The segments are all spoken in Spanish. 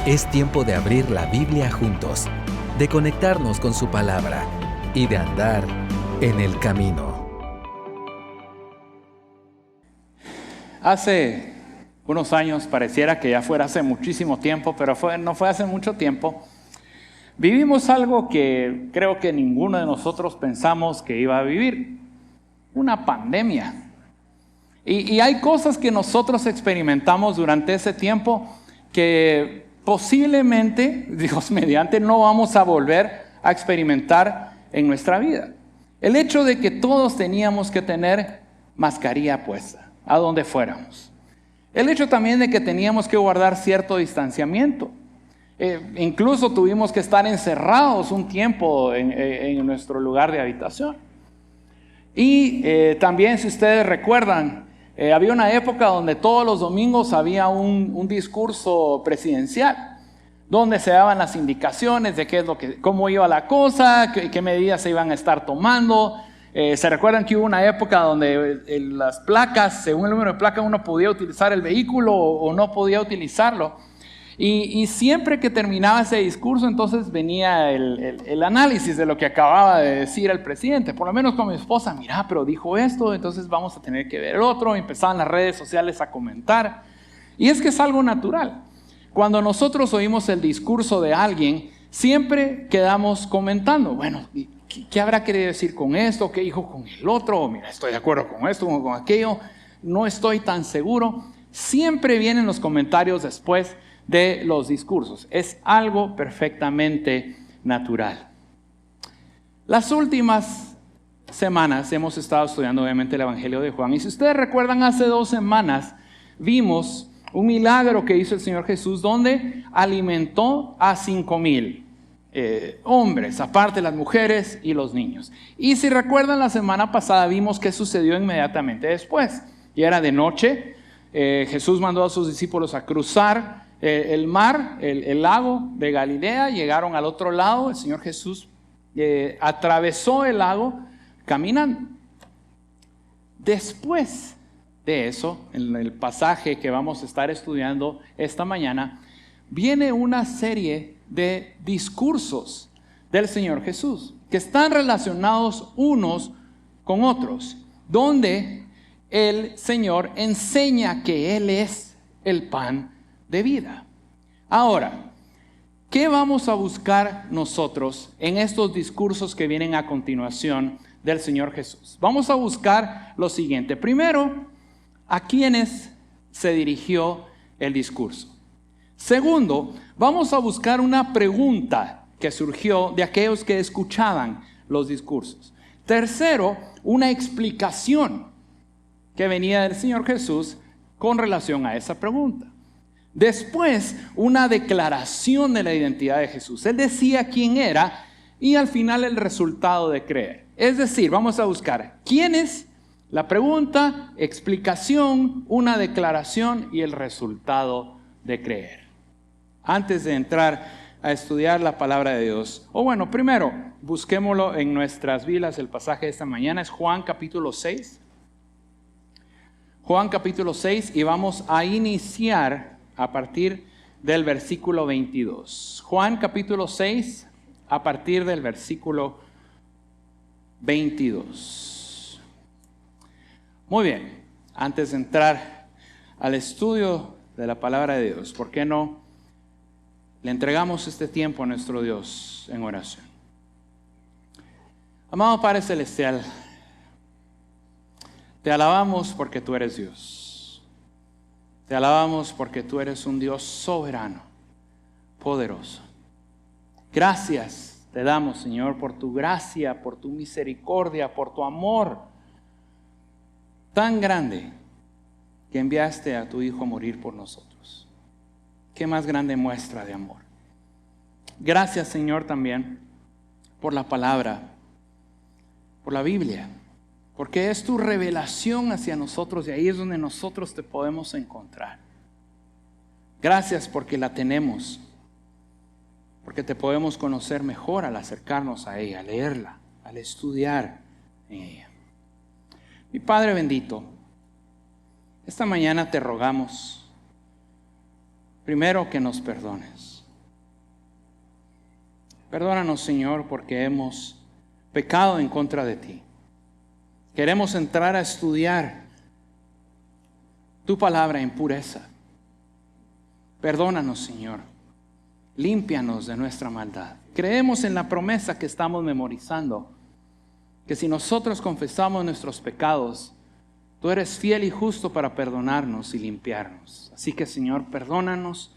Es tiempo de abrir la Biblia juntos, de conectarnos con su palabra y de andar en el camino. Hace unos años, pareciera que ya fuera hace muchísimo tiempo, pero no fue hace mucho tiempo, vivimos algo que creo que ninguno de nosotros pensamos que iba a vivir: una pandemia. Y hay cosas que nosotros experimentamos durante ese tiempo que posiblemente, Dios mediante, no vamos a volver a experimentar en nuestra vida. El hecho de que todos teníamos que tener mascarilla puesta, a donde fuéramos. El hecho también de que teníamos que guardar cierto distanciamiento. Incluso tuvimos que estar encerrados un tiempo en nuestro lugar de habitación. Y también, si ustedes recuerdan, había una época donde todos los domingos había un discurso presidencial, donde se daban las indicaciones de cómo iba la cosa, qué medidas se iban a estar tomando. ¿Se recuerdan que hubo una época donde las placas, según el número de placa, uno podía utilizar el vehículo o no podía utilizarlo? Y siempre que terminaba ese discurso, entonces venía el análisis de lo que acababa de decir el presidente. Por lo menos con mi esposa: mira, pero dijo esto, entonces vamos a tener que ver el otro. Empezaban las redes sociales a comentar. Y es que es algo natural. Cuando nosotros oímos el discurso de alguien, siempre quedamos comentando: bueno, ¿qué habrá querido decir con esto? ¿Qué dijo con el otro? Mira, estoy de acuerdo con esto, con aquello. No estoy tan seguro. Siempre vienen los comentarios después de los discursos. Es algo perfectamente natural. Las últimas semanas hemos estado estudiando obviamente el Evangelio de Juan. Y si ustedes recuerdan, hace 2 semanas vimos un milagro que hizo el Señor Jesús, donde alimentó a 5,000 hombres, aparte las mujeres y los niños. Y si recuerdan, la semana pasada vimos qué sucedió inmediatamente después. Y era de noche. Jesús mandó a sus discípulos a cruzar el mar, el lago de Galilea. Llegaron al otro lado. El Señor Jesús atravesó el lago caminando. Después de eso, en el pasaje que vamos a estar estudiando esta mañana, viene una serie de discursos del Señor Jesús que están relacionados unos con otros, donde el Señor enseña que Él es el pan de vida. Ahora, ¿qué vamos a buscar nosotros en estos discursos que vienen a continuación del Señor Jesús? Vamos a buscar lo siguiente. Primero, ¿a quiénes se dirigió el discurso? Segundo, vamos a buscar una pregunta que surgió de aquellos que escuchaban los discursos. Tercero, una explicación que venía del Señor Jesús con relación a esa pregunta. Después, una declaración de la identidad de Jesús. Él decía quién era y al final el resultado de creer. Es decir, vamos a buscar quiénes, la pregunta, explicación, una declaración y el resultado de creer. Antes de entrar a estudiar la palabra de Dios, primero, busquémoslo en nuestras Biblias. El pasaje de esta mañana es Juan capítulo 6. Juan capítulo 6, y vamos a iniciar a partir del versículo 22. Juan capítulo 6, a partir del versículo 22. Muy bien, antes de entrar al estudio de la palabra de Dios, ¿por qué no le entregamos este tiempo a nuestro Dios en oración? Amado Padre Celestial, te alabamos porque tú eres Dios. Te alabamos porque tú eres un Dios soberano, poderoso. Gracias te damos, Señor, por tu gracia, por tu misericordia, por tu amor tan grande que enviaste a tu Hijo a morir por nosotros. Qué más grande muestra de amor. Gracias, Señor, también por la palabra, por la Biblia, porque es tu revelación hacia nosotros y ahí es donde nosotros te podemos encontrar. Gracias porque la tenemos, porque te podemos conocer mejor al acercarnos a ella, a leerla, al estudiar en ella. Mi Padre bendito, esta mañana te rogamos Primero, que nos perdones. Perdónanos, Señor, porque hemos pecado en contra de ti. Queremos entrar a estudiar tu palabra en pureza. Perdónanos, Señor. Límpianos de nuestra maldad. Creemos en la promesa que estamos memorizando, que si nosotros confesamos nuestros pecados, tú eres fiel y justo para perdonarnos y limpiarnos. Así que, Señor, perdónanos,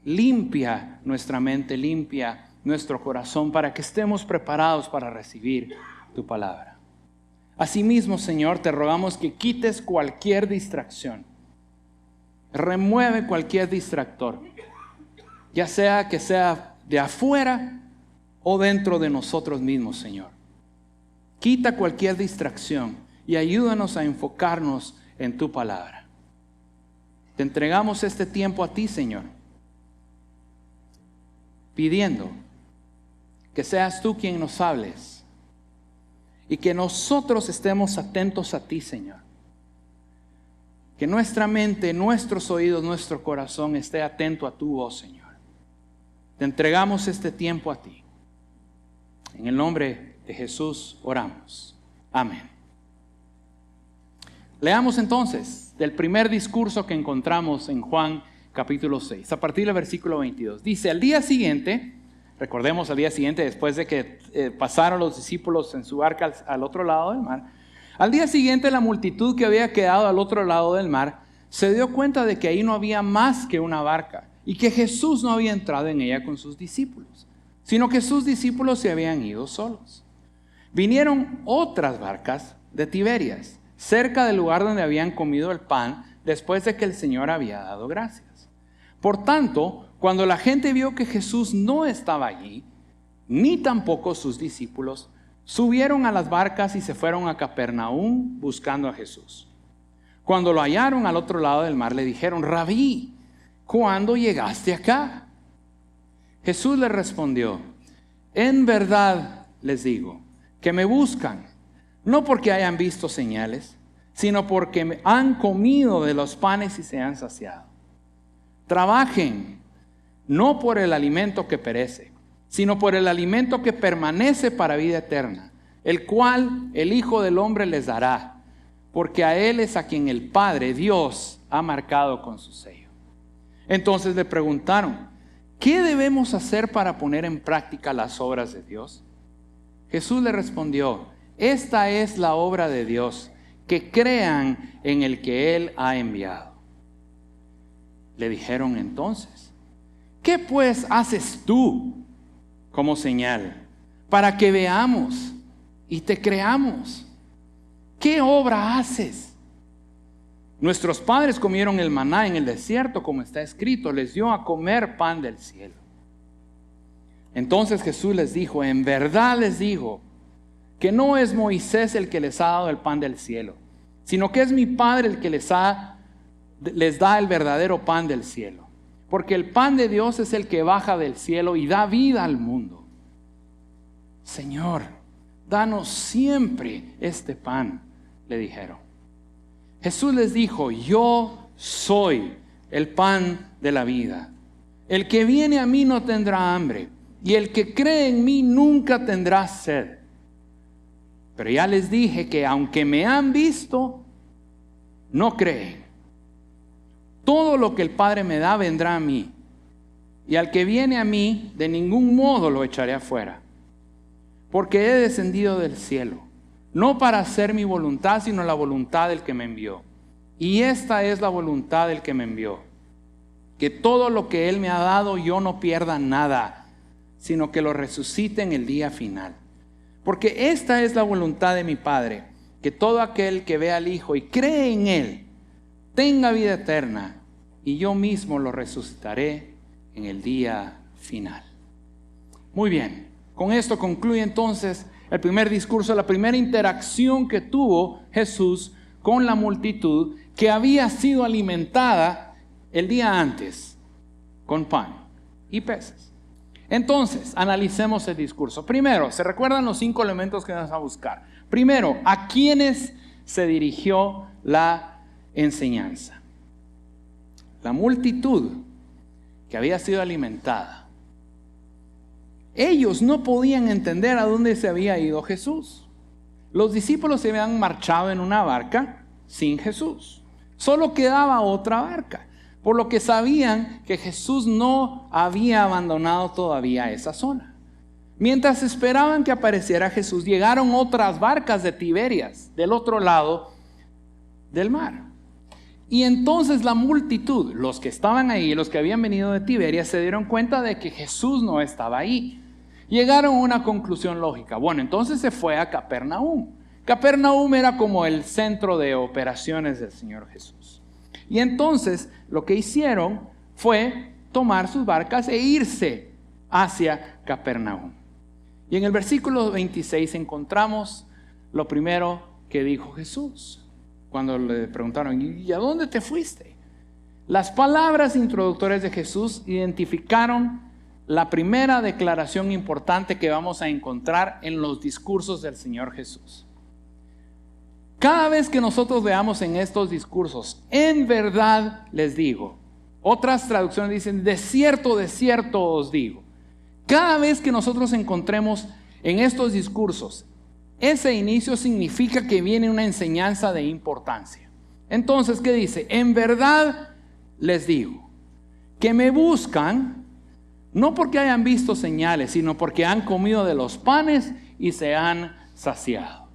limpia nuestra mente, limpia nuestro corazón para que estemos preparados para recibir tu palabra. Asimismo, Señor, te rogamos que quites cualquier distracción. Remueve cualquier distractor, ya sea que sea de afuera o dentro de nosotros mismos, Señor. Quita cualquier distracción y ayúdanos a enfocarnos en tu palabra. Te entregamos este tiempo a ti, Señor, pidiendo que seas tú quien nos hables y que nosotros estemos atentos a ti, Señor. Que nuestra mente, nuestros oídos, nuestro corazón esté atento a tu voz, Señor. Te entregamos este tiempo a ti. En el nombre de Jesús oramos. Amén. Leamos entonces del primer discurso que encontramos en Juan capítulo 6, a partir del versículo 22. Dice, al día siguiente, recordemos al día siguiente, después de que pasaron los discípulos en su barca al otro lado del mar, al día siguiente la multitud que había quedado al otro lado del mar se dio cuenta de que ahí no había más que una barca y que Jesús no había entrado en ella con sus discípulos, sino que sus discípulos se habían ido solos. Vinieron otras barcas de Tiberias, cerca del lugar donde habían comido el pan después de que el Señor había dado gracias. Por tanto, cuando la gente vio que Jesús no estaba allí, ni tampoco sus discípulos, subieron a las barcas y se fueron a Capernaum buscando a Jesús. Cuando lo hallaron al otro lado del mar, le dijeron, Rabí, ¿cuándo llegaste acá? Jesús les respondió, en verdad les digo, que me buscan, no porque hayan visto señales, sino porque han comido de los panes y se han saciado. Trabajen, no por el alimento que perece, sino por el alimento que permanece para vida eterna, el cual el Hijo del Hombre les dará, porque a Él es a quien el Padre, Dios, ha marcado con su sello. Entonces le preguntaron, ¿qué debemos hacer para poner en práctica las obras de Dios? Jesús le respondió, esta es la obra de Dios, que crean en el que Él ha enviado. Le dijeron entonces, ¿qué pues haces tú como señal, para que veamos y te creamos? ¿Qué obra haces? Nuestros padres comieron el maná en el desierto, como está escrito, les dio a comer pan del cielo. Entonces Jesús les dijo, en verdad les digo, que no es Moisés el que les ha dado el pan del cielo, sino que es mi Padre el que les da el verdadero pan del cielo. Porque el pan de Dios es el que baja del cielo y da vida al mundo. Señor, danos siempre este pan, le dijeron. Jesús les dijo, yo soy el pan de la vida. El que viene a mí no tendrá hambre, y el que cree en mí nunca tendrá sed. Pero ya les dije que aunque me han visto, no creen. Todo lo que el Padre me da vendrá a mí, y al que viene a mí, de ningún modo lo echaré afuera. Porque he descendido del cielo, no para hacer mi voluntad, sino la voluntad del que me envió. Y esta es la voluntad del que me envió, que todo lo que Él me ha dado yo no pierda nada, sino que lo resucite en el día final. Porque esta es la voluntad de mi Padre, que todo aquel que ve al Hijo y cree en Él, tenga vida eterna, y yo mismo lo resucitaré en el día final. Muy bien, con esto concluye entonces el primer discurso, la primera interacción que tuvo Jesús con la multitud que había sido alimentada el día antes con pan y peces. Entonces, analicemos el discurso. Primero, ¿se recuerdan los 5 elementos que vamos a buscar? Primero, ¿a quiénes se dirigió la enseñanza? La multitud que había sido alimentada. Ellos no podían entender a dónde se había ido Jesús. Los discípulos se habían marchado en una barca sin Jesús. Solo quedaba otra barca, por lo que sabían que Jesús no había abandonado todavía esa zona. Mientras esperaban que apareciera Jesús, llegaron otras barcas de Tiberias, del otro lado del mar. Y entonces la multitud, los que estaban ahí, los que habían venido de Tiberias, se dieron cuenta de que Jesús no estaba ahí. Llegaron a una conclusión lógica. Bueno, entonces se fue a Capernaum. Capernaum era como el centro de operaciones del Señor Jesús. Y entonces lo que hicieron fue tomar sus barcas e irse hacia Capernaum. Y en el versículo 26 encontramos lo primero que dijo Jesús. Cuando le preguntaron, ¿y a dónde te fuiste? Las palabras introductorias de Jesús identificaron la primera declaración importante que vamos a encontrar en los discursos del Señor Jesús. Cada vez que nosotros veamos en estos discursos, en verdad les digo. Otras traducciones dicen, de cierto os digo. Cada vez que nosotros encontremos en estos discursos, ese inicio significa que viene una enseñanza de importancia. Entonces, ¿qué dice? En verdad les digo, que me buscan no porque hayan visto señales, sino porque han comido de los panes y se han saciado.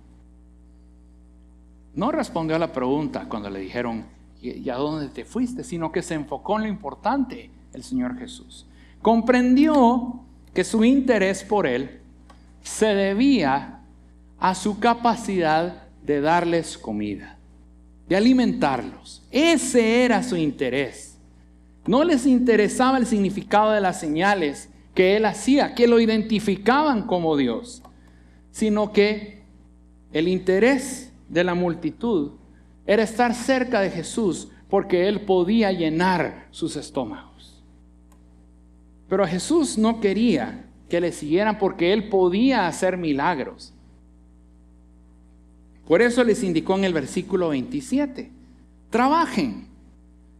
No respondió a la pregunta cuando le dijeron, ¿y a dónde te fuiste? Sino que se enfocó en lo importante, el Señor Jesús. Comprendió que su interés por Él se debía a su capacidad de darles comida, de alimentarlos. Ese era su interés. No les interesaba el significado de las señales que Él hacía, que lo identificaban como Dios, sino que el interés de la multitud era estar cerca de Jesús porque Él podía llenar sus estómagos. Pero Jesús no quería que le siguieran porque Él podía hacer milagros. Por eso les indicó en el versículo 27, trabajen,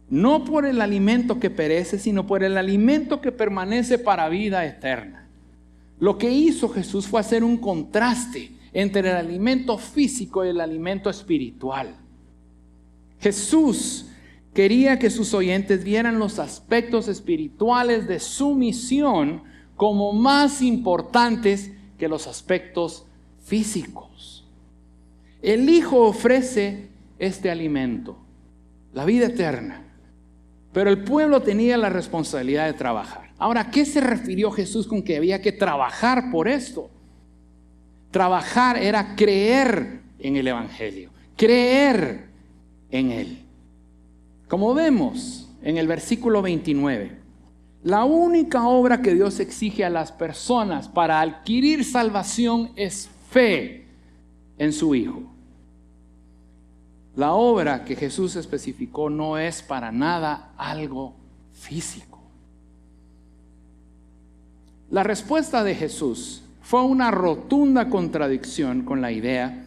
no por el alimento que perece, sino por el alimento que permanece para vida eterna. Lo que hizo Jesús fue hacer un contraste entre el alimento físico y el alimento espiritual. Jesús quería que sus oyentes vieran los aspectos espirituales de su misión como más importantes que los aspectos físicos. El Hijo ofrece este alimento, la vida eterna, pero el pueblo tenía la responsabilidad de trabajar. Ahora, ¿a qué se refirió Jesús con que había que trabajar por esto? Trabajar era creer en el Evangelio, creer en Él. Como vemos en el versículo 29, la única obra que Dios exige a las personas para adquirir salvación es fe en su Hijo. La obra que Jesús especificó no es para nada algo físico. La respuesta de Jesús fue una rotunda contradicción con la idea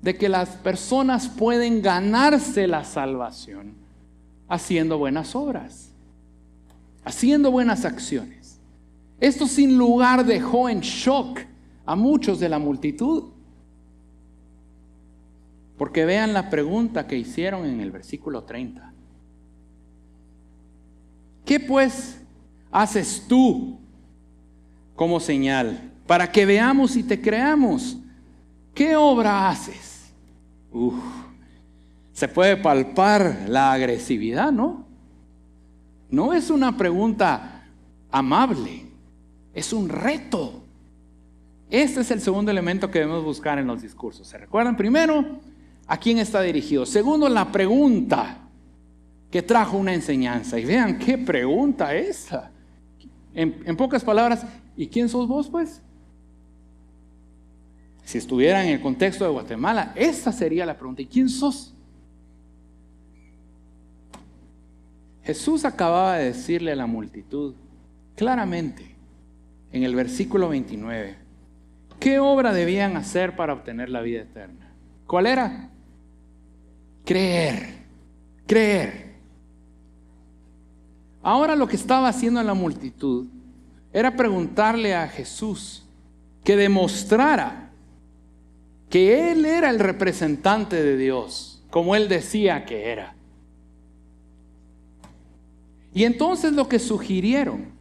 de que las personas pueden ganarse la salvación haciendo buenas obras, haciendo buenas acciones. Esto sin lugar dejó en shock a muchos de la multitud. Porque vean la pregunta que hicieron en el versículo 30. ¿Qué pues haces tú como señal para que veamos y te creamos? ¿Qué obra haces? Se puede palpar la agresividad, ¿no? No es una pregunta amable, es un reto. Este es el segundo elemento que debemos buscar en los discursos. ¿Se recuerdan? Primero, ¿a quién está dirigido? Segundo, la pregunta que trajo una enseñanza. Y vean qué pregunta esa. En pocas palabras, ¿y quién sos vos, pues? Si estuviera en el contexto de Guatemala, esa sería la pregunta. ¿Y quién sos? Jesús acababa de decirle a la multitud claramente en el versículo 29 qué obra debían hacer para obtener la vida eterna. ¿Cuál era? Creer. Ahora lo que estaba haciendo en la multitud era preguntarle a Jesús que demostrara que Él era el representante de Dios, como Él decía que era. Y entonces lo que sugirieron,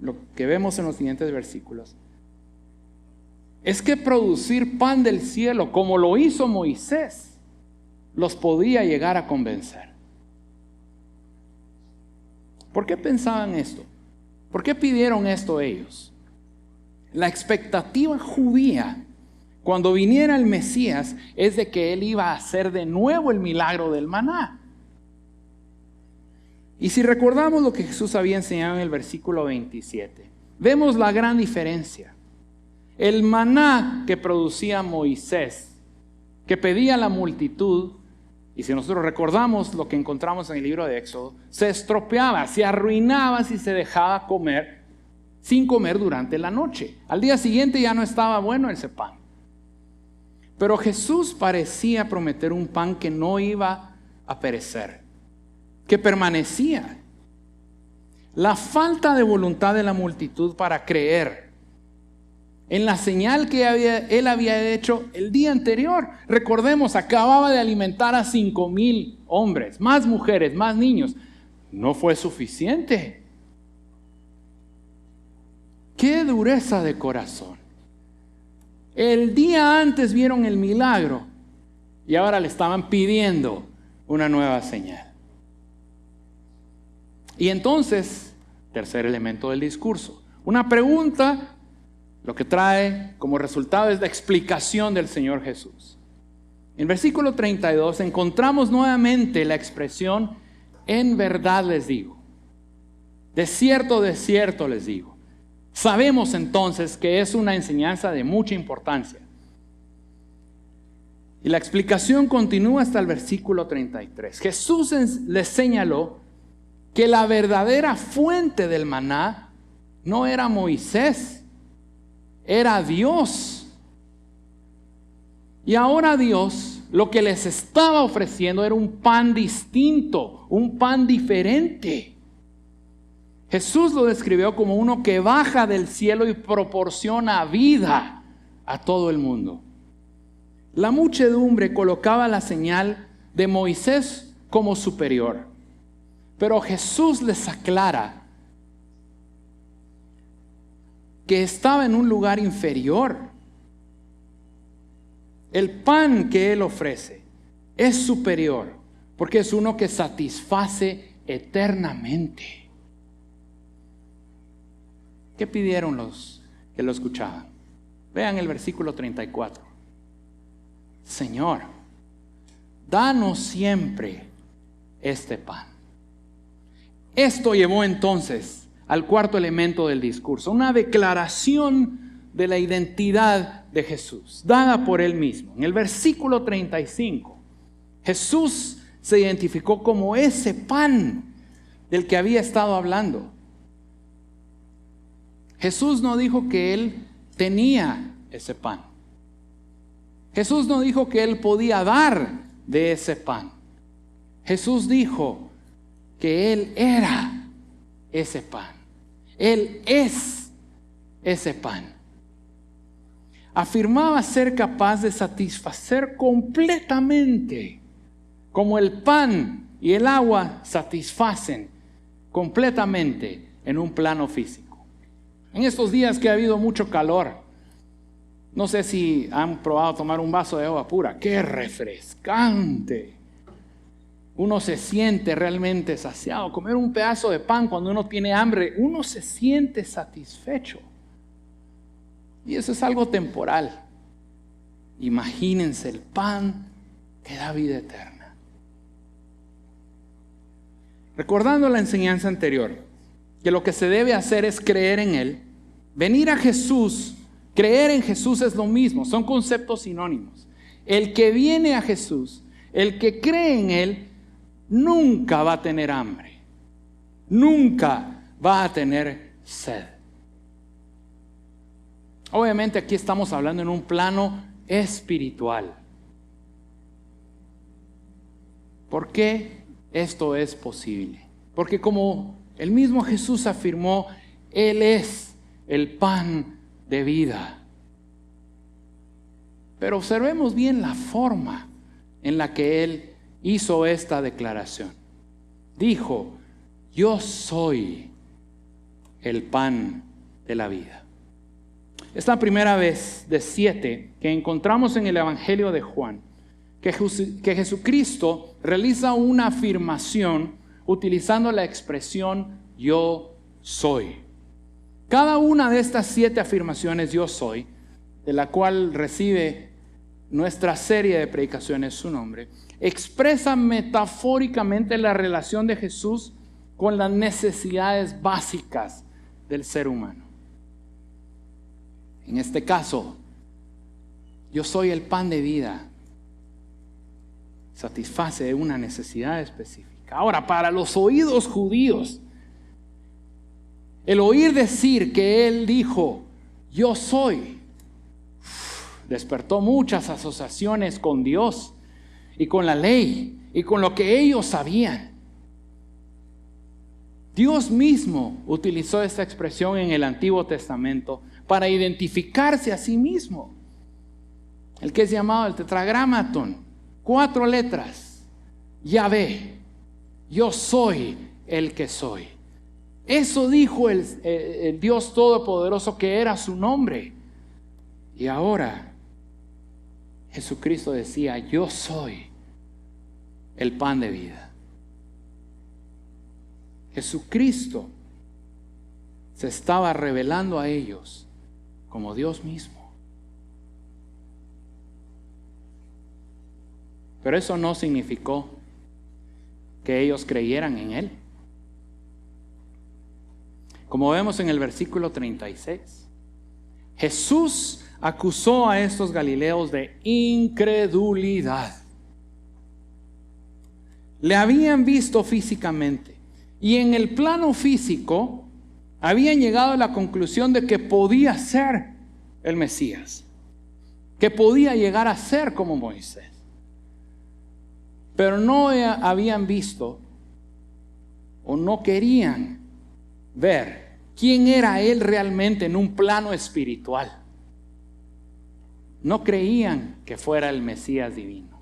lo que vemos en los siguientes versículos, es que producir pan del cielo, como lo hizo Moisés, los podía llegar a convencer. ¿Por qué pensaban esto? ¿Por qué pidieron esto ellos? La expectativa judía cuando viniera el Mesías es de que Él iba a hacer de nuevo el milagro del maná. Y si recordamos lo que Jesús había enseñado en el versículo 27, vemos la gran diferencia. El maná que producía Moisés, que pedía a la multitud, y si nosotros recordamos lo que encontramos en el libro de Éxodo, se estropeaba, se arruinaba si se dejaba comer sin comer durante la noche. Al día siguiente ya no estaba bueno ese pan. Pero Jesús parecía prometer un pan que no iba a perecer, que permanecía. La falta de voluntad de la multitud para creer en la señal que Él había hecho el día anterior. Recordemos, acababa de alimentar a 5,000 hombres, más mujeres, más niños. No fue suficiente. ¡Qué dureza de corazón! El día antes vieron el milagro y ahora le estaban pidiendo una nueva señal. Y entonces, tercer elemento del discurso, una pregunta, lo que trae como resultado es la explicación del Señor Jesús. En versículo 32 encontramos nuevamente la expresión, en verdad les digo. De cierto les digo. Sabemos entonces que es una enseñanza de mucha importancia. Y la explicación continúa hasta el versículo 33. Jesús les señaló que la verdadera fuente del maná no era Moisés, era Dios. Y ahora Dios lo que les estaba ofreciendo era un pan distinto, un pan diferente. Jesús lo describió como uno que baja del cielo y proporciona vida a todo el mundo. La muchedumbre colocaba la señal de Moisés como superior, pero Jesús les aclara que estaba en un lugar inferior. El pan que Él ofrece es superior porque es uno que satisface eternamente. ¿Qué pidieron los que lo escuchaban? Vean el versículo 34. Señor, danos siempre este pan. Esto llevó entonces al cuarto elemento del discurso, una declaración de la identidad de Jesús, dada por Él mismo. En el versículo 35, Jesús se identificó como ese pan del que había estado hablando. Jesús no dijo que Él tenía ese pan. Jesús no dijo que Él podía dar de ese pan. Jesús dijo que Él era ese pan. Él es ese pan. Afirmaba ser capaz de satisfacer completamente, como el pan y el agua satisfacen completamente en un plano físico. En estos días que ha habido mucho calor, no sé si han probado tomar un vaso de agua pura. ¡Qué refrescante! Uno se siente realmente saciado. Comer un pedazo de pan cuando uno tiene hambre, uno se siente satisfecho. Y eso es algo temporal. Imagínense el pan que da vida eterna. Recordando la enseñanza anterior, que lo que se debe hacer es creer en Él. Venir a Jesús, creer en Jesús es lo mismo, son conceptos sinónimos. El que viene a Jesús, el que cree en Él, nunca va a tener hambre, nunca va a tener sed. Obviamente aquí estamos hablando en un plano espiritual. ¿Por qué esto es posible? Porque como El mismo Jesús afirmó, Él es el pan de vida. Pero observemos bien la forma en la que Él hizo esta declaración. Dijo, yo soy el pan de la vida. Es la primera vez de 7 que encontramos en el Evangelio de Juan que Jesucristo realiza una afirmación utilizando la expresión yo soy. Cada una de estas 7 afirmaciones yo soy, de la cual recibe nuestra serie de predicaciones su nombre, expresa metafóricamente la relación de Jesús con las necesidades básicas del ser humano. En este caso, yo soy el pan de vida. Satisface una necesidad específica. Ahora, para los oídos judíos, el oír decir que Él dijo, yo soy, despertó muchas asociaciones con Dios y con la ley y con lo que ellos sabían. Dios mismo utilizó esta expresión en el Antiguo Testamento para identificarse a sí mismo. El que es llamado el tetragramatón, 4 letras, Yahvé, yo soy el que soy. Eso dijo el Dios Todopoderoso que era su nombre. Y ahora Jesucristo decía, yo soy el pan de vida. Jesucristo se estaba revelando a ellos como Dios mismo. Pero eso no significó que ellos creyeran en Él. Como vemos en el versículo 36, Jesús acusó a estos galileos de incredulidad. Le habían visto físicamente y en el plano físico habían llegado a la conclusión de que podía ser el Mesías, que podía llegar a ser como Moisés. Pero no habían visto o no querían ver quién era Él realmente en un plano espiritual. No creían que fuera el Mesías divino.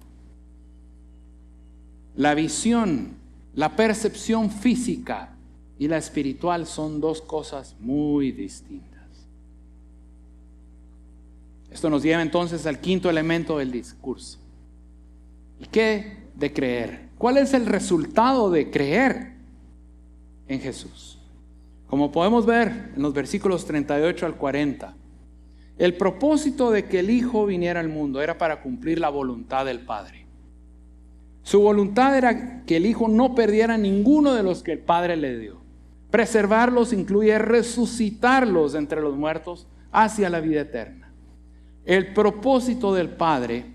La visión, la percepción física y la espiritual son 2 cosas muy distintas. Esto nos lleva entonces al 5º elemento del discurso. ¿Y qué de creer? ¿Cuál es el resultado de creer en Jesús? Como podemos ver en los versículos 38 al 40, el propósito de que el Hijo viniera al mundo era para cumplir la voluntad del Padre. Su voluntad era que el Hijo no perdiera ninguno de los que el Padre le dio. Preservarlos incluye resucitarlos de entre los muertos hacia la vida eterna. El propósito del Padre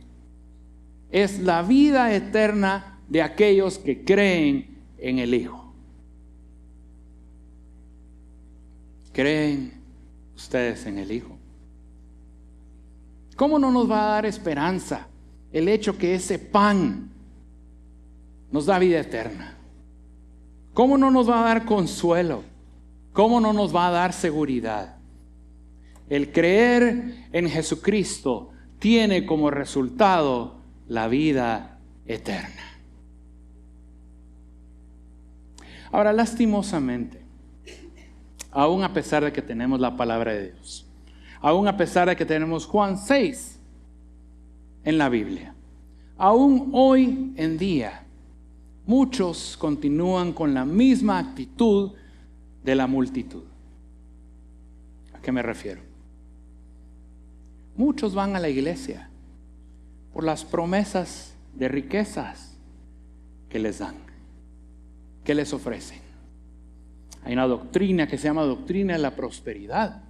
es la vida eterna de aquellos que creen en el Hijo. ¿Creen ustedes en el Hijo? ¿Cómo no nos va a dar esperanza el hecho que ese pan nos da vida eterna? ¿Cómo no nos va a dar consuelo? ¿Cómo no nos va a dar seguridad? El creer en Jesucristo tiene como resultado la vida eterna. Ahora, lastimosamente, aún a pesar de que tenemos la palabra de Dios, aún a pesar de que tenemos Juan 6 en la Biblia, aún hoy en día, muchos continúan con la misma actitud de la multitud. ¿A qué me refiero? Muchos van a la iglesia por las promesas de riquezas que les dan, que les ofrecen. Hay una doctrina que se llama doctrina de la prosperidad.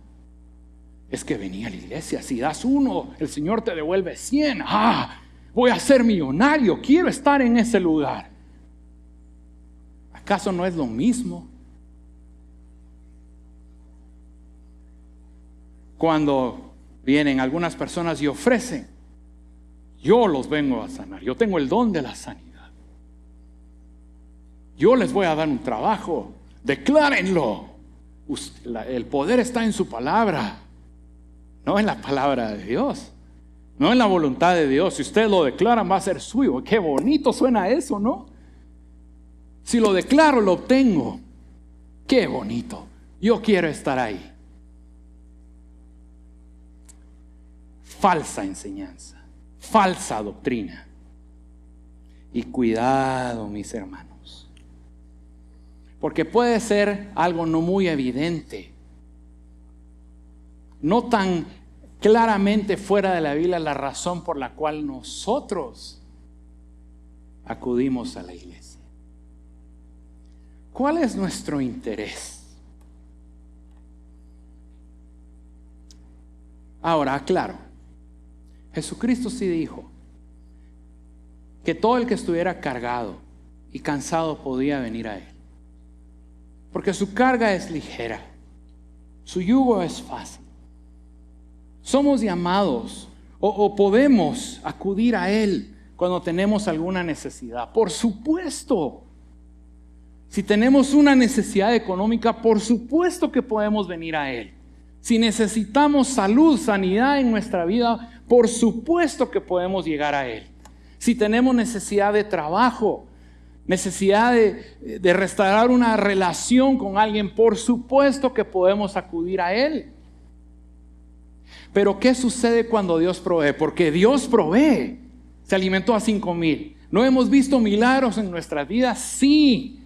Es que venía a la iglesia, si das 1, el Señor te devuelve 100. Voy a ser millonario, quiero estar en ese lugar. ¿Acaso no es lo mismo? Cuando vienen algunas personas y ofrecen, yo los vengo a sanar, yo tengo el don de la sanidad, yo les voy a dar un trabajo, Declárenlo. El poder está en su palabra, no en la palabra de Dios, no en la voluntad de Dios. Si ustedes lo declaran, va a ser suyo. Qué bonito suena eso, ¿no? Si lo declaro, lo obtengo. Qué bonito. Yo quiero estar ahí. Falsa enseñanza, falsa doctrina. Y cuidado, mis hermanos, porque puede ser algo no muy evidente, no tan claramente fuera de la Biblia la razón por la cual nosotros acudimos a la iglesia. ¿Cuál es nuestro interés? Ahora, aclaro, Jesucristo sí dijo que todo el que estuviera cargado y cansado podía venir a Él, porque su carga es ligera, su yugo es fácil. Somos llamados o podemos acudir a Él cuando tenemos alguna necesidad. Por supuesto, si tenemos una necesidad económica, por supuesto que podemos venir a Él. Si necesitamos salud, sanidad en nuestra vida, por supuesto que podemos llegar a Él. Si tenemos necesidad de trabajo, necesidad de restaurar una relación con alguien, por supuesto que podemos acudir a Él. Pero ¿qué sucede cuando Dios provee? Porque Dios provee. Se alimentó a 5,000. ¿No hemos visto milagros en nuestras vidas? Sí.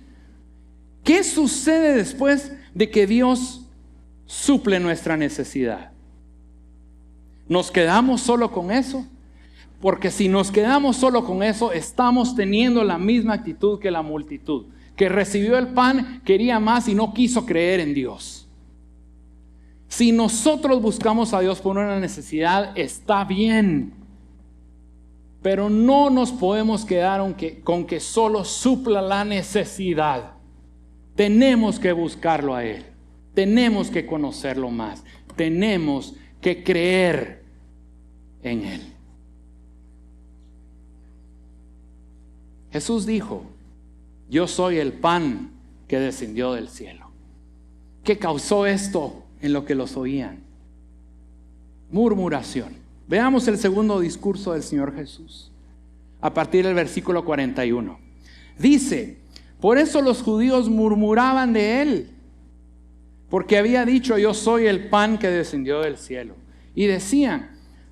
¿Qué sucede después de que Dios suple nuestra necesidad? ¿Nos quedamos solo con eso? Porque si nos quedamos solo con eso, estamos teniendo la misma actitud que la multitud, que recibió el pan, quería más y no quiso creer en Dios. Si nosotros buscamos a Dios por una necesidad, está bien, pero no nos podemos quedar con que solo supla la necesidad. Tenemos que buscarlo a Él, tenemos que conocerlo más, tenemos que creer en Él. Jesús dijo: yo soy el pan que descendió del cielo. ¿Qué causó esto en lo que los oían? Murmuración. Veamos el segundo discurso del Señor Jesús, a partir del versículo 41. Dice: por eso los judíos murmuraban de Él, porque había dicho: yo soy el pan que descendió del cielo. Y decían: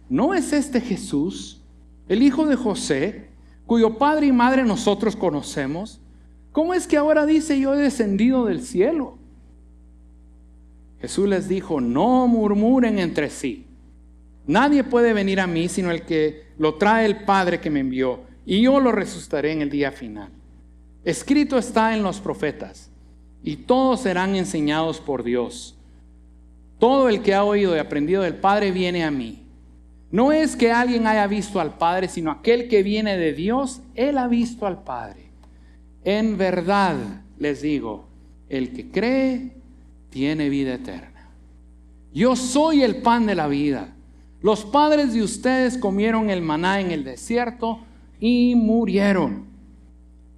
¿no es este Jesús, el hijo de José, cuyo padre y madre nosotros conocemos? ¿Cómo es que ahora dice: yo he descendido del cielo? Jesús les dijo: no murmuren entre sí. Nadie puede venir a mí sino el que lo trae el Padre que me envió, y yo lo resucitaré en el día final. Escrito está en los profetas, y todos serán enseñados por Dios. Todo el que ha oído y aprendido del Padre viene a mí. No es que alguien haya visto al Padre, sino aquel que viene de Dios, él ha visto al Padre. En verdad les digo, el que cree tiene vida eterna. Yo soy el pan de la vida. Los padres de ustedes comieron el maná en el desierto y murieron.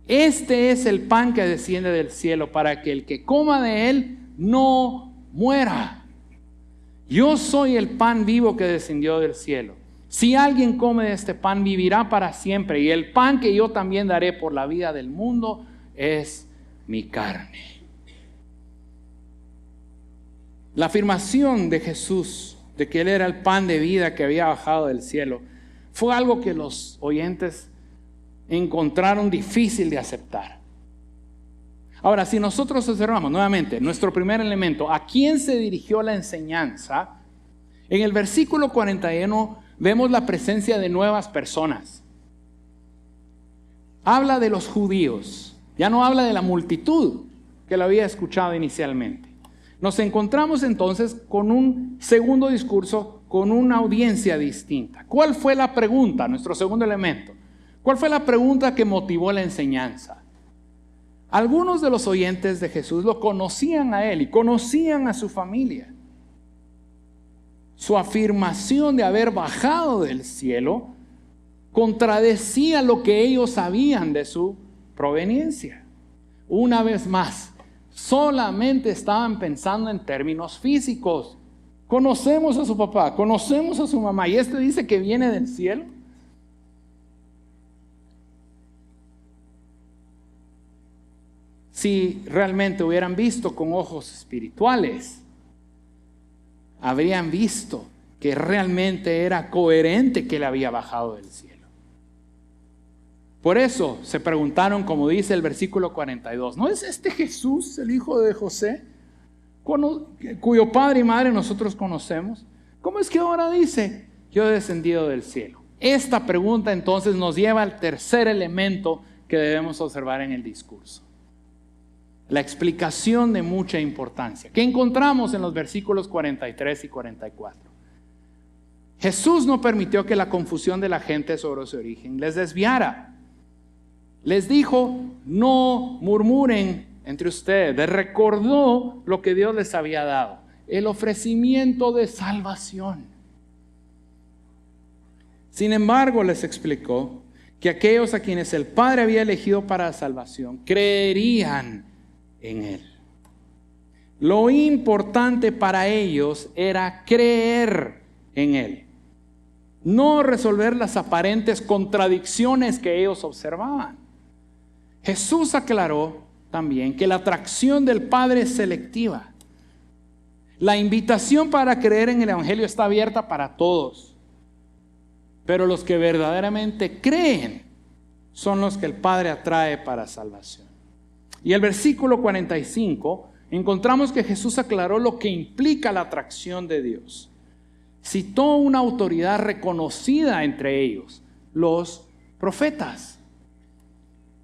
Este es el pan que desciende del cielo, para que el que coma de él no muera. Yo soy el pan vivo que descendió del cielo. Si alguien come de este pan, vivirá para siempre. Y el pan que yo también daré por la vida del mundo es mi carne. La afirmación de Jesús de que Él era el pan de vida que había bajado del cielo fue algo que los oyentes encontraron difícil de aceptar. Ahora, si nosotros observamos nuevamente nuestro primer elemento, ¿a quién se dirigió la enseñanza? En el versículo 41 vemos la presencia de nuevas personas. Habla de los judíos, ya no habla de la multitud que lo había escuchado inicialmente. Nos encontramos entonces con un segundo discurso, con una audiencia distinta. ¿Cuál fue la pregunta? Nuestro segundo elemento. ¿Cuál fue la pregunta que motivó la enseñanza? Algunos de los oyentes de Jesús lo conocían a Él y conocían a su familia. Su afirmación de haber bajado del cielo contradecía lo que ellos sabían de su proveniencia. Una vez más, Solamente estaban pensando en términos físicos. Conocemos a su papá, conocemos a su mamá, y este dice que viene del cielo. Si realmente hubieran visto con ojos espirituales, habrían visto que realmente era coherente que él había bajado del cielo. Por eso se preguntaron, como dice el versículo 42, ¿no es este Jesús, el hijo de José, cuyo padre y madre nosotros conocemos? ¿Cómo es que ahora dice, yo he descendido del cielo? Esta pregunta entonces nos lleva al tercer elemento que debemos observar en el discurso. La explicación de mucha importancia, que encontramos en los versículos 43 y 44. Jesús no permitió que la confusión de la gente sobre su origen les desviara. Les dijo, no murmuren entre ustedes. Les recordó lo que Dios les había dado, el ofrecimiento de salvación. Sin embargo, les explicó que aquellos a quienes el Padre había elegido para la salvación creerían en Él. Lo importante para ellos era creer en Él, no resolver las aparentes contradicciones que ellos observaban. Jesús aclaró también que la atracción del Padre es selectiva. La invitación para creer en el Evangelio está abierta para todos, pero los que verdaderamente creen son los que el Padre atrae para salvación. Y el versículo 45 encontramos que Jesús aclaró lo que implica la atracción de Dios. Citó una autoridad reconocida entre ellos, los profetas,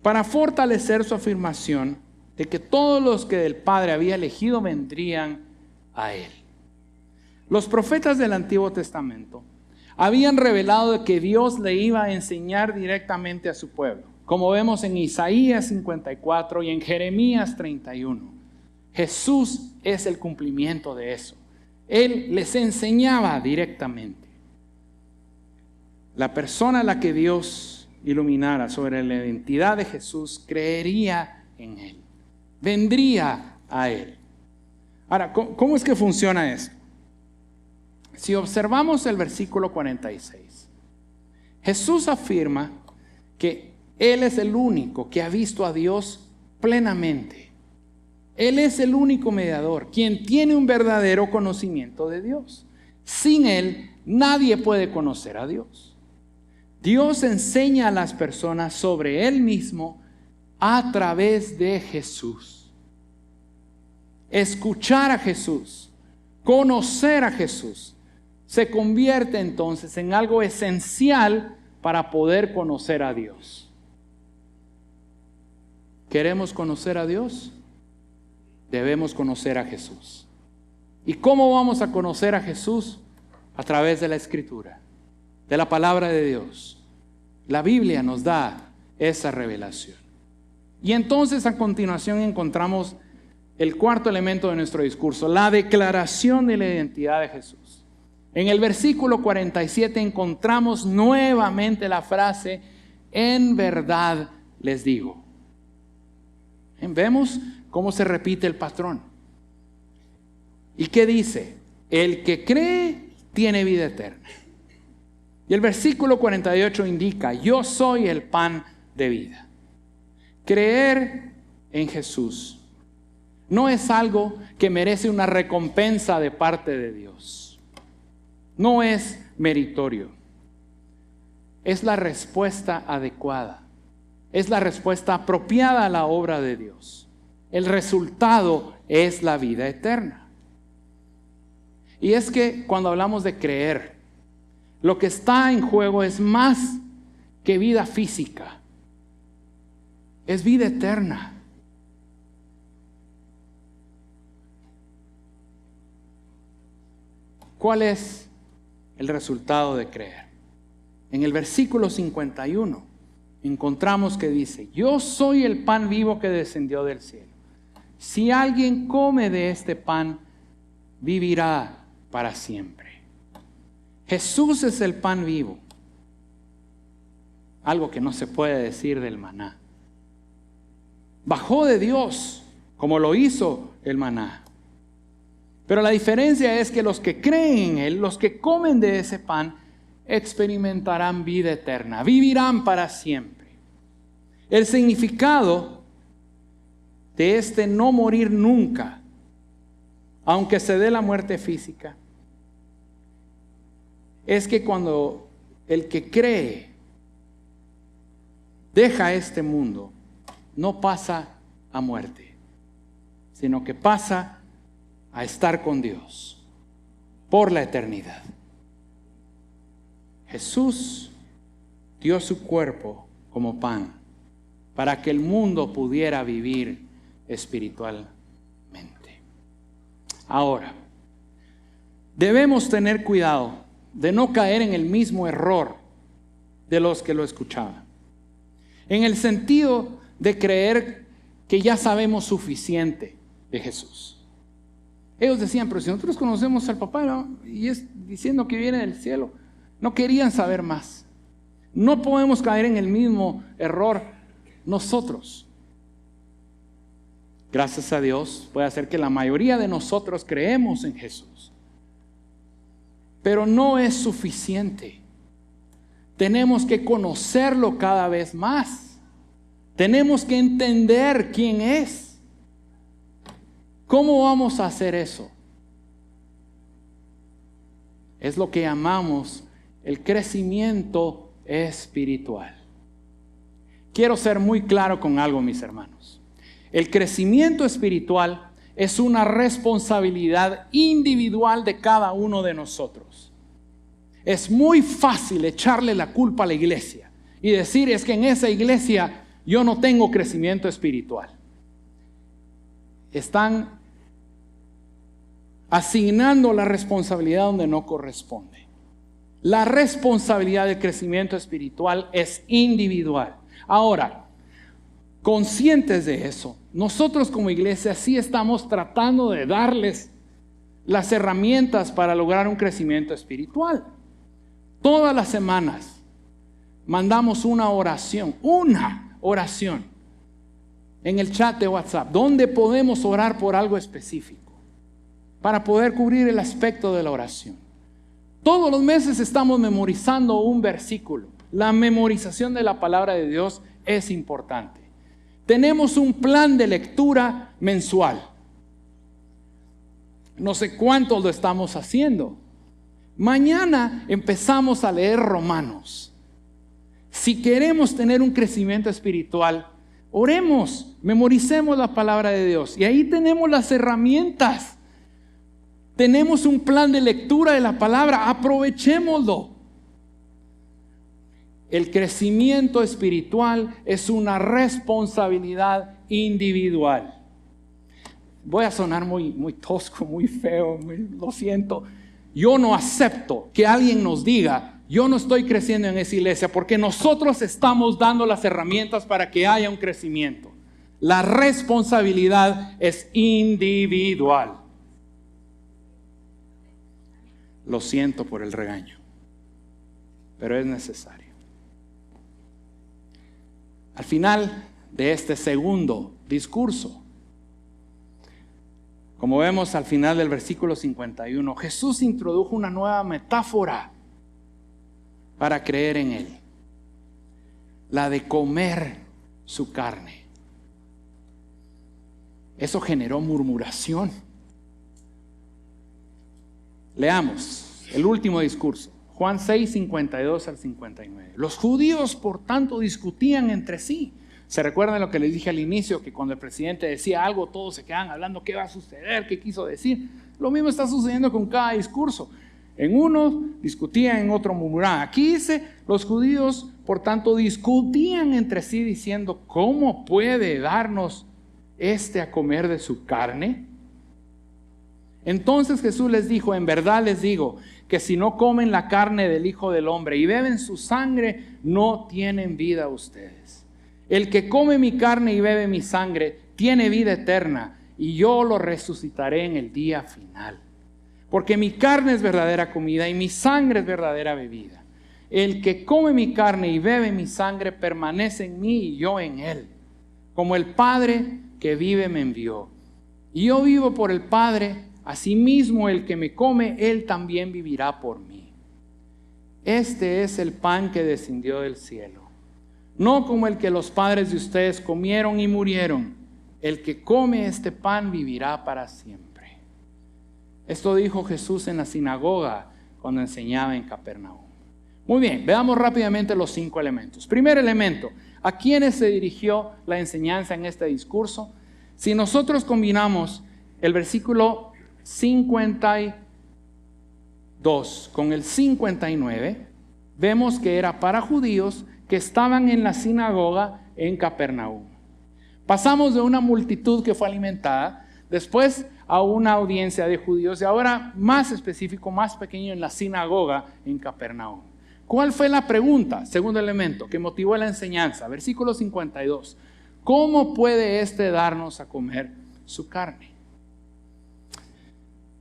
para fortalecer su afirmación de que todos los que el Padre había elegido vendrían a Él. Los profetas del Antiguo Testamento habían revelado que Dios le iba a enseñar directamente a su pueblo, como vemos en Isaías 54 y en Jeremías 31. Jesús es el cumplimiento de eso. Él les enseñaba directamente. La persona a la que Dios iluminara sobre la identidad de Jesús creería en Él, vendría a Él. Ahora, ¿cómo es que funciona eso? Si observamos el versículo 46, Jesús afirma que Él es el único que ha visto a Dios plenamente. Él es el único mediador, quien tiene un verdadero conocimiento de Dios. Sin Él, nadie puede conocer a Dios. Dios enseña a las personas sobre Él mismo a través de Jesús. Escuchar a Jesús, conocer a Jesús, se convierte entonces en algo esencial para poder conocer a Dios. ¿Queremos conocer a Dios? Debemos conocer a Jesús. ¿Y cómo vamos a conocer a Jesús? A través de la Escritura, de la palabra de Dios. La Biblia nos da esa revelación. Y entonces a continuación encontramos el cuarto elemento de nuestro discurso, la declaración de la identidad de Jesús. En el versículo 47 encontramos nuevamente la frase, en verdad les digo. Vemos cómo se repite el patrón. ¿Y qué dice? El que cree tiene vida eterna. Y el versículo 48 indica, yo soy el pan de vida. Creer en Jesús no es algo que merece una recompensa de parte de Dios. No es meritorio. Es la respuesta adecuada. Es la respuesta apropiada a la obra de Dios. El resultado es la vida eterna. Y es que cuando hablamos de creer, lo que está en juego es más que vida física. Es vida eterna. ¿Cuál es el resultado de creer? En el versículo 51 encontramos que dice, yo soy el pan vivo que descendió del cielo. Si alguien come de este pan, vivirá para siempre. Jesús es el pan vivo. Algo que no se puede decir del maná. Bajó de Dios como lo hizo el maná. Pero la diferencia es que los que creen en Él, los que comen de ese pan, experimentarán vida eterna, vivirán para siempre. El significado de este no morir nunca, aunque se dé la muerte física, es que cuando el que cree deja este mundo, no pasa a muerte, sino que pasa a estar con Dios por la eternidad. Jesús dio su cuerpo como pan para que el mundo pudiera vivir espiritualmente. Ahora, debemos tener cuidado de no caer en el mismo error de los que lo escuchaban, en el sentido de creer que ya sabemos suficiente de Jesús. Ellos decían, pero si nosotros conocemos al papá, ¿no? Y es diciendo que viene del cielo, no querían saber más. No podemos caer en el mismo error nosotros. Gracias a Dios puede hacer que la mayoría de nosotros creemos en Jesús. Pero no es suficiente. Tenemos que conocerlo cada vez más. Tenemos que entender quién es. ¿Cómo vamos a hacer eso? Es lo que llamamos el crecimiento espiritual. Quiero ser muy claro con algo, mis hermanos. El crecimiento espiritual es una responsabilidad individual de cada uno de nosotros. Es muy fácil echarle la culpa a la iglesia y decir, es que en esa iglesia yo no tengo crecimiento espiritual. Están asignando la responsabilidad donde no corresponde. La responsabilidad del crecimiento espiritual es individual. Ahora, conscientes de eso, nosotros como iglesia sí estamos tratando de darles las herramientas para lograr un crecimiento espiritual. Todas las semanas mandamos una oración en el chat de WhatsApp, donde podemos orar por algo específico, para poder cubrir el aspecto de la oración. Todos los meses estamos memorizando un versículo. La memorización de la palabra de Dios es importante. Tenemos un plan de lectura mensual. No sé cuántos lo estamos haciendo. Mañana empezamos a leer Romanos. Si queremos tener un crecimiento espiritual, oremos, memoricemos la palabra de Dios. Y ahí tenemos las herramientas. Tenemos un plan de lectura de la palabra, aprovechémoslo. El crecimiento espiritual es una responsabilidad individual. Voy a sonar muy tosco, muy feo, lo siento. Yo no acepto que alguien nos diga, yo no estoy creciendo en esa iglesia, porque nosotros estamos dando las herramientas para que haya un crecimiento. La responsabilidad es individual. Lo siento por el regaño, pero es necesario. Al final de este segundo discurso, como vemos al final del versículo 51, Jesús introdujo una nueva metáfora para creer en Él, la de comer su carne. Eso generó murmuración. Leamos el último discurso. Juan 6, 52 al 59. Los judíos, por tanto, discutían entre sí. ¿Se recuerdan lo que les dije al inicio? Que cuando el presidente decía algo, todos se quedaban hablando qué va a suceder, qué quiso decir. Lo mismo está sucediendo con cada discurso. En uno discutían, en otro murmuraban. Aquí dice, los judíos, por tanto, discutían entre sí diciendo, ¿cómo puede darnos a comer de su carne? Entonces Jesús les dijo, en verdad les digo, que si no comen la carne del Hijo del Hombre y beben su sangre, no tienen vida ustedes. El que come mi carne y bebe mi sangre, tiene vida eterna, y yo lo resucitaré en el día final. Porque mi carne es verdadera comida y mi sangre es verdadera bebida. El que come mi carne y bebe mi sangre permanece en mí y yo en él. Como el Padre que vive me envió. Y yo vivo por el Padre, asimismo el que me come, él también vivirá por mí. Este es el pan que descendió del cielo, no como el que los padres de ustedes comieron y murieron. El que come este pan vivirá para siempre. Esto dijo Jesús en la sinagoga cuando enseñaba en Capernaum. Muy bien, veamos rápidamente los 5 elementos. Primer elemento, ¿a quiénes se dirigió la enseñanza en este discurso? Si nosotros combinamos el versículo 52 con el 59, vemos que era para judíos que estaban en la sinagoga en Capernaum. Pasamos de una multitud que fue alimentada, después a una audiencia de judíos y ahora más específico, más pequeño en la sinagoga en Capernaum. ¿Cuál fue la pregunta? Segundo elemento que motivó la enseñanza, versículo 52. ¿Cómo puede darnos a comer su carne?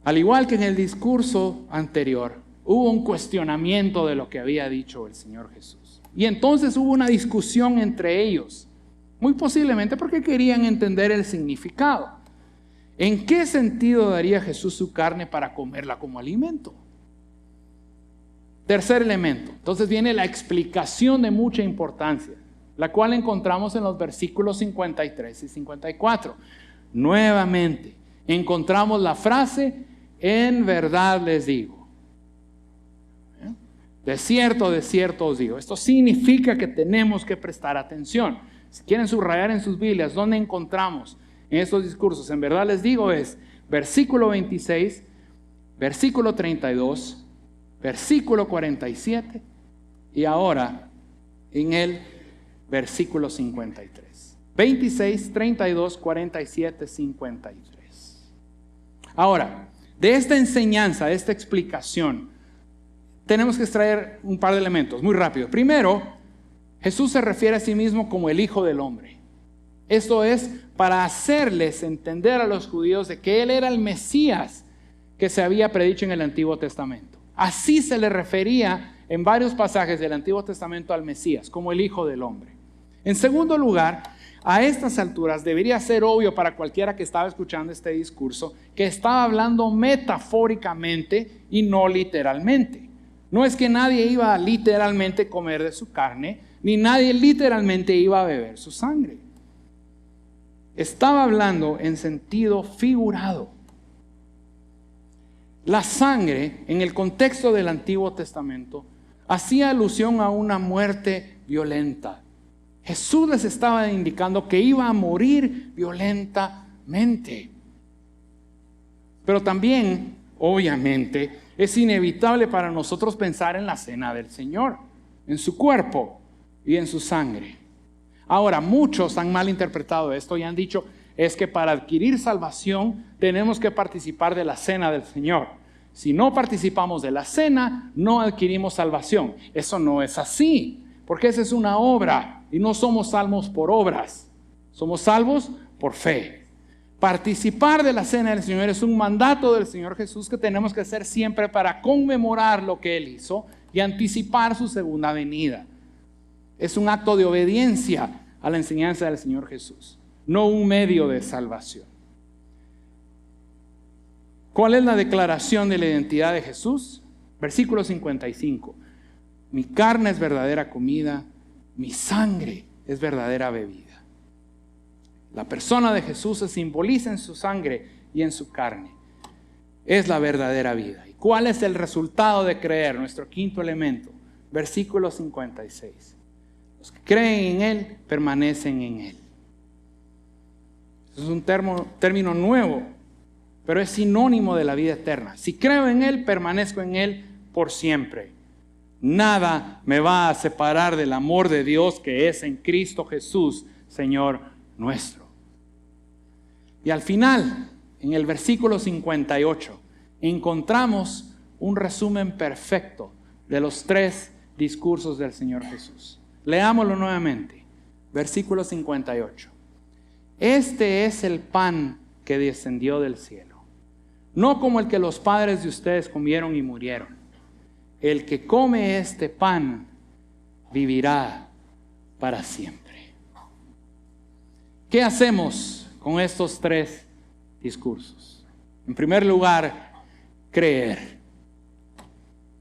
Al igual que en el discurso anterior, hubo un cuestionamiento de lo que había dicho el Señor Jesús. Y entonces hubo una discusión entre ellos, muy posiblemente porque querían entender el significado. ¿En qué sentido daría Jesús su carne para comerla como alimento? Tercer elemento. Entonces viene la explicación de mucha importancia, la cual encontramos en los versículos 53 y 54. Nuevamente, encontramos la frase, en verdad les digo. De cierto os digo. Esto significa que tenemos que prestar atención. Si quieren subrayar en sus Biblias, ¿dónde encontramos en estos discursos? En verdad les digo es versículo 26, versículo 32, versículo 47 y ahora en el versículo 53. 26, 32, 47, 53. Ahora, de esta enseñanza, de esta explicación, tenemos que extraer un par de elementos muy rápido. Primero, Jesús se refiere a sí mismo como el Hijo del Hombre. Esto es para hacerles entender a los judíos de que Él era el Mesías que se había predicho en el Antiguo Testamento. Así se le refería en varios pasajes del Antiguo Testamento al Mesías, como el Hijo del Hombre. En segundo lugar, a estas alturas debería ser obvio para cualquiera que estaba escuchando este discurso que estaba hablando metafóricamente y no literalmente. No es que nadie iba a literalmente comer de su carne, ni nadie literalmente iba a beber su sangre. Estaba hablando en sentido figurado. La sangre, en el contexto del Antiguo Testamento, hacía alusión a una muerte violenta. Jesús les estaba indicando que iba a morir violentamente. Pero también, obviamente, es inevitable para nosotros pensar en la cena del Señor, en su cuerpo y en su sangre. Ahora, muchos han malinterpretado esto y han dicho, es que para adquirir salvación tenemos que participar de la cena del Señor. Si no participamos de la cena, no adquirimos salvación. Eso no es así, porque esa es una obra y no somos salvos por obras. Somos salvos por fe. Participar de la cena del Señor es un mandato del Señor Jesús que tenemos que hacer siempre para conmemorar lo que Él hizo y anticipar su segunda venida. Es un acto de obediencia a la enseñanza del Señor Jesús, no un medio de salvación. ¿Cuál es la declaración de la identidad de Jesús? Versículo 55. Mi carne es verdadera comida, mi sangre es verdadera bebida. La persona de Jesús se simboliza en su sangre y en su carne. Es la verdadera vida. ¿Y cuál es el resultado de creer? Nuestro quinto elemento. Versículo 56. Los que creen en Él, permanecen en Él. Es un término nuevo, pero es sinónimo de la vida eterna. Si creo en Él, permanezco en Él por siempre. Nada me va a separar del amor de Dios que es en Cristo Jesús, Señor nuestro. Y al final, en el versículo 58, encontramos un resumen perfecto de los 3 discursos del Señor Jesús. Leámoslo nuevamente. Versículo 58. Este es el pan que descendió del cielo, no como el que los padres de ustedes comieron y murieron. El que come este pan vivirá para siempre. ¿Qué hacemos con estos 3 discursos. En primer lugar, creer.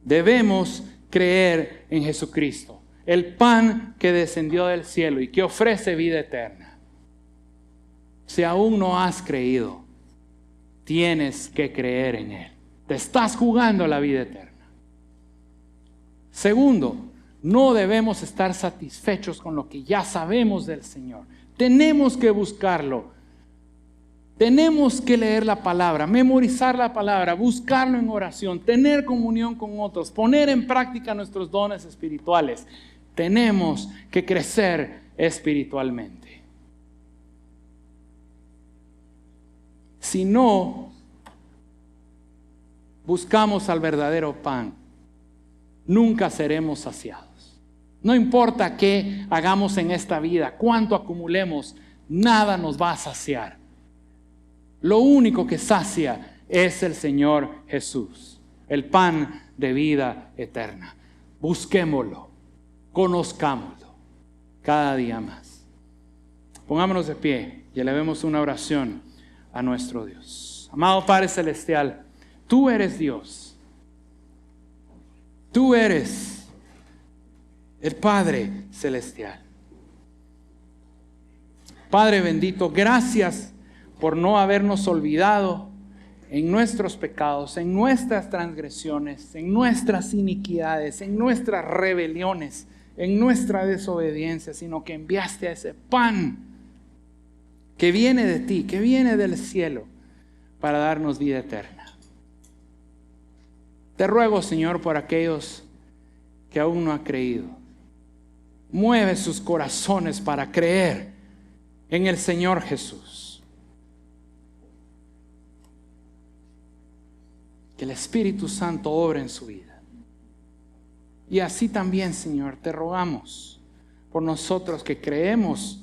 Debemos creer en Jesucristo, el pan que descendió del cielo y que ofrece vida eterna. Si aún no has creído, tienes que creer en Él. Te estás jugando la vida eterna. Segundo, no debemos estar satisfechos con lo que ya sabemos del Señor. Tenemos que buscarlo. Tenemos que leer la palabra, memorizar la palabra, buscarlo en oración, tener comunión con otros, poner en práctica nuestros dones espirituales. Tenemos que crecer espiritualmente. Si no buscamos al verdadero pan, nunca seremos saciados. No importa qué hagamos en esta vida, cuánto acumulemos, nada nos va a saciar. Lo único que sacia es el Señor Jesús, el pan de vida eterna. Busquémoslo, conozcámoslo cada día más. Pongámonos de pie y elevemos una oración a nuestro Dios. Amado Padre Celestial, tú eres Dios. Tú eres el Padre Celestial. Padre bendito, gracias por no habernos olvidado en nuestros pecados, en nuestras transgresiones, en nuestras iniquidades, en nuestras rebeliones, en nuestra desobediencia, sino que enviaste a ese pan que viene de ti, que viene del cielo, para darnos vida eterna. Te ruego, Señor, por aquellos que aún no han creído. Mueve sus corazones para creer en el Señor Jesús. Que el Espíritu Santo obre en su vida. Y así también, Señor, te rogamos por nosotros que creemos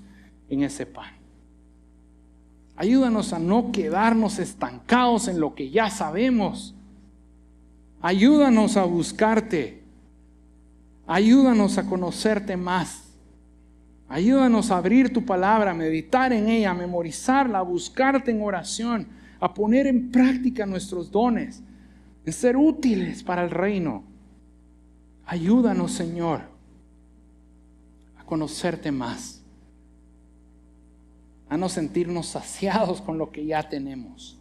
en ese pan. Ayúdanos a no quedarnos estancados en lo que ya sabemos. Ayúdanos a buscarte. Ayúdanos a conocerte más. Ayúdanos a abrir tu palabra, a meditar en ella, a memorizarla, a buscarte en oración, a poner en práctica nuestros dones, en ser útiles para el reino. Ayúdanos, Señor, a conocerte más, a no sentirnos saciados con lo que ya tenemos.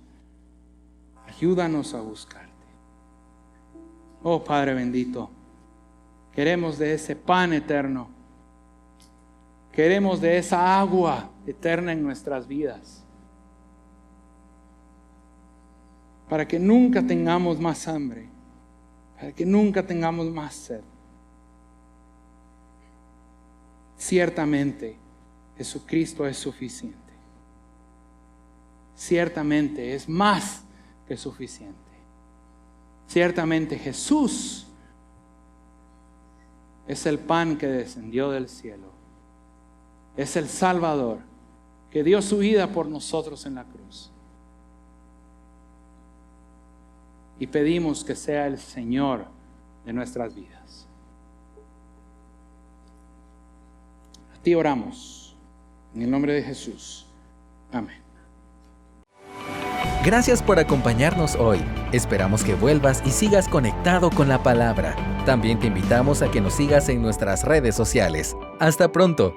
Ayúdanos a buscarte. Oh Padre bendito, queremos de ese pan eterno, queremos de esa agua eterna en nuestras vidas, para que nunca tengamos más hambre, para que nunca tengamos más sed. Ciertamente, Jesucristo es suficiente. Ciertamente es más que suficiente. Ciertamente Jesús es el pan que descendió del cielo. Es el Salvador que dio su vida por nosotros en la cruz. Y pedimos que sea el Señor de nuestras vidas. A ti oramos, en el nombre de Jesús. Amén. Gracias por acompañarnos hoy. Esperamos que vuelvas y sigas conectado con la palabra. También te invitamos a que nos sigas en nuestras redes sociales. Hasta pronto.